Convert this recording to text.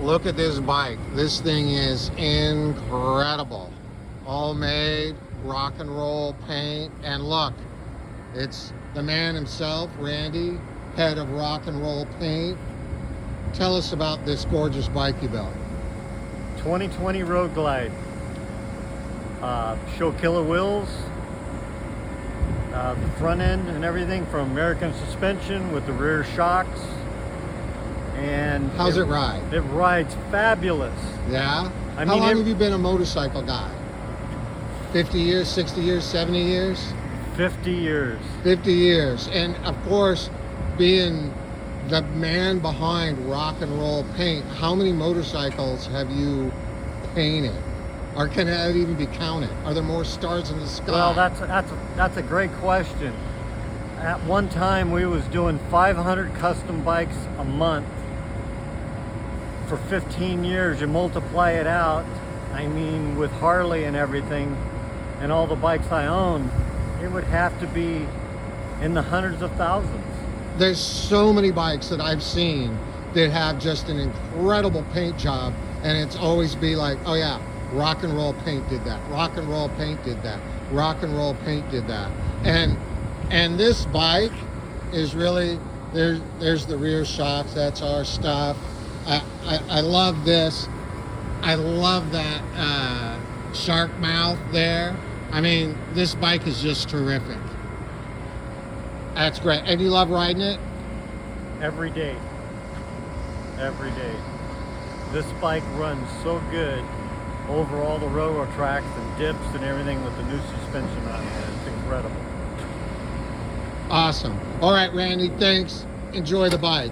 Look at this bike. This thing is incredible. All made, rock and roll paint. And look, it's the man himself, Randy, head of Rock and Roll Paint. Tell us about this gorgeous bike you built. 2020 Road Glide. Show killer wheels. The front end and everything from American Suspension with the rear shocks. And how's it ride? It rides fabulous. Yeah? How long have you been a motorcycle guy? 50 years, 60 years, 70 years? 50 years. 50 years. And of course, being the man behind Rock and Roll Paint, how many motorcycles have you painted? Or can that even be counted? Are there more stars in the sky? Well, that's a great question. At one time, we was doing 500 custom bikes a month. For 15 years, you multiply it out. I mean, with Harley and everything, and all the bikes I own, it would have to be in the hundreds of thousands. There's so many bikes that I've seen that have just an incredible paint job, and it's always be like, oh yeah, Rock and Roll Paint did that. Rock and Roll Paint did that. Rock and Roll Paint did that. And this bike is really, there's the rear shocks. That's our stuff. I love this. I love that shark mouth there. I mean, this bike is just terrific. That's great. And you love riding it? Every day. Every day. This bike runs so good over all the railroad tracks and dips and everything with the new suspension on it. It's incredible. Awesome. All right, Randy, thanks. Enjoy the bike.